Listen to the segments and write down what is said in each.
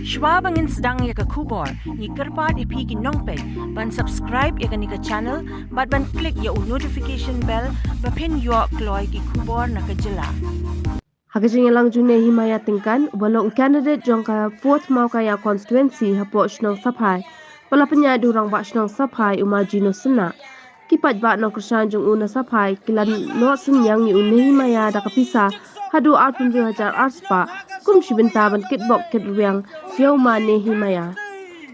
Shwa bangin sedang ya ke kubor, ni kerpat ipi ki nongpek, ban subscribe ya ke ni ke channel, ban klik ya notification bell, bapin yo kloy ki kubor na ke jela. Haka jingialang ju Nehemayah tyngkan, balong candidate jong ka 4th mau kaya Constituency hapoh Shnong Saphai, bala pyniaid Rangbah Shnong Saphai Ma Gino Synnah. Ki Paidbah nongkyrchan jong una Saphai kilan no synniang ni Nehemayah daka Pisa, haduh 2000 kumshibynta ban kitbok kitrwiang siau Ma Nehemayah.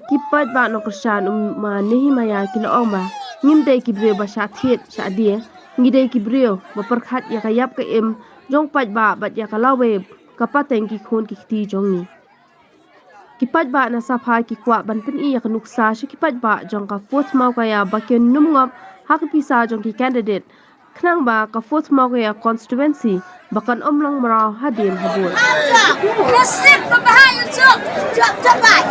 Ki Paidbah nongkyrchan Ma Nehemaya kila oma, ngim day ki briew ba syathiet syadia, ngidai ki briew baperkhat ya kayap ke im jong Paidbah bat ya kalawe kapateng ki khun ki khti jong ni. Ki Paidbah na Saphai ki kwa ban Pyni ya Nuksa shi ki Paidbah jong ka 4th mau kaya Bakin Nym Ngop Haka Pisa jong ki candidate Rangbah ka 4th mau kaya Constituency bakan omlang Mraw Hadien Habud. Slip from behind you, jump back.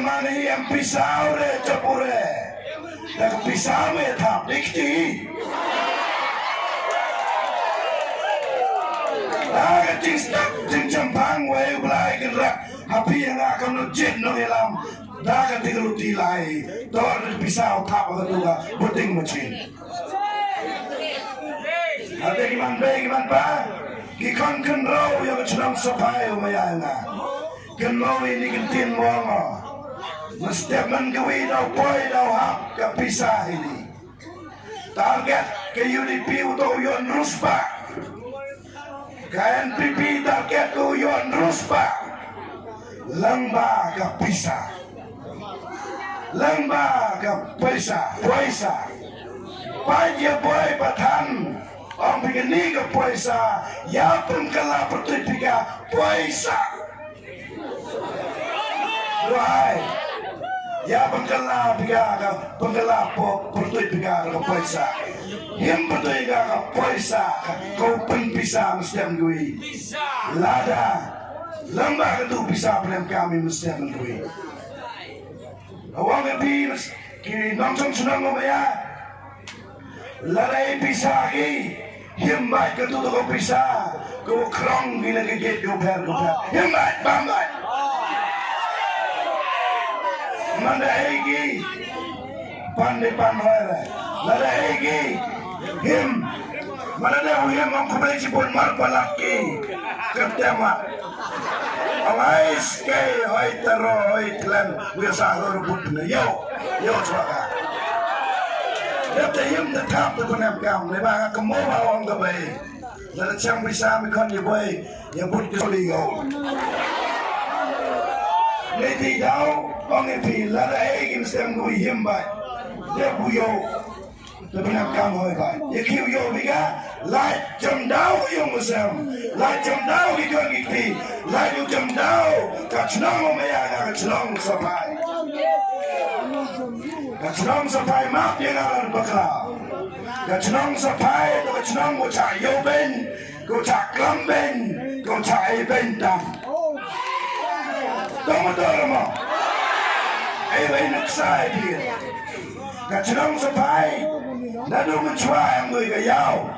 Ma Nehe yang pisau re capure, dan pisau me thap dikti. Laga ting campang way belai gerak, api yang akan nujit no hilang. Daga tinggal tilai, dor pisau thap kedua, puting macin. Ada gimana pa? Gikon kenrau yang Shnong Saphai umayana. Kenrau ini kentin wongo. Mesti menggawi daw boy daw hak ke Pisa ini. Target ke UDP untuk yon ruspa. Ke NPP target ke yon ruspa. Rangbah ke Pisa. Rangbah ke Pisa. Pajak boy batan. Om begini ke Pisa. Ya pengkala pertiga Pisa. Why? Ya pengkala pertui piga ke Pisa. Yang pertui ke Pisa, kau pun bisa mesti mengui. Lada, Rangbah itu bisa pelem kami mesti mengui. Awang epi kiri nongkyrchan Shnong Saphai. Lada bisa ki, himbat ke tu kau bisa, kau kerong gila gigit kau ber, himbat bambat. Mana egi pandai panwara, mana egi him, mana dah him orang kembali pun marbalaki kerjama. Awais kay hoy taro hoy klan biasa rebut na yo suaka. Dapet him tetap tu pun kam, lepas kamu awang kebaik. Lalu cang bisa mikon ye boy, ye but koligo. Lady daw, ang epi lada egin stem go himba. Dia buyo. tôi bên nam cam hồi vậy như khiêu vô bị cả lại chầm đau yêu một xem lại chầm đau đi gần nghịch thì lại yêu chầm đau cả Shnong cả Shnong Saphai cả Shnong Saphai mát tiếng Anh bậc nào cả Shnong Saphai cả Shnong một chạy yêu bên cô chạy lắm bên cô chạy bên đằng đâu mà tôi mà ai bên Nuksa đi cả Shnong Saphai đã đúng cái choa người cái giàu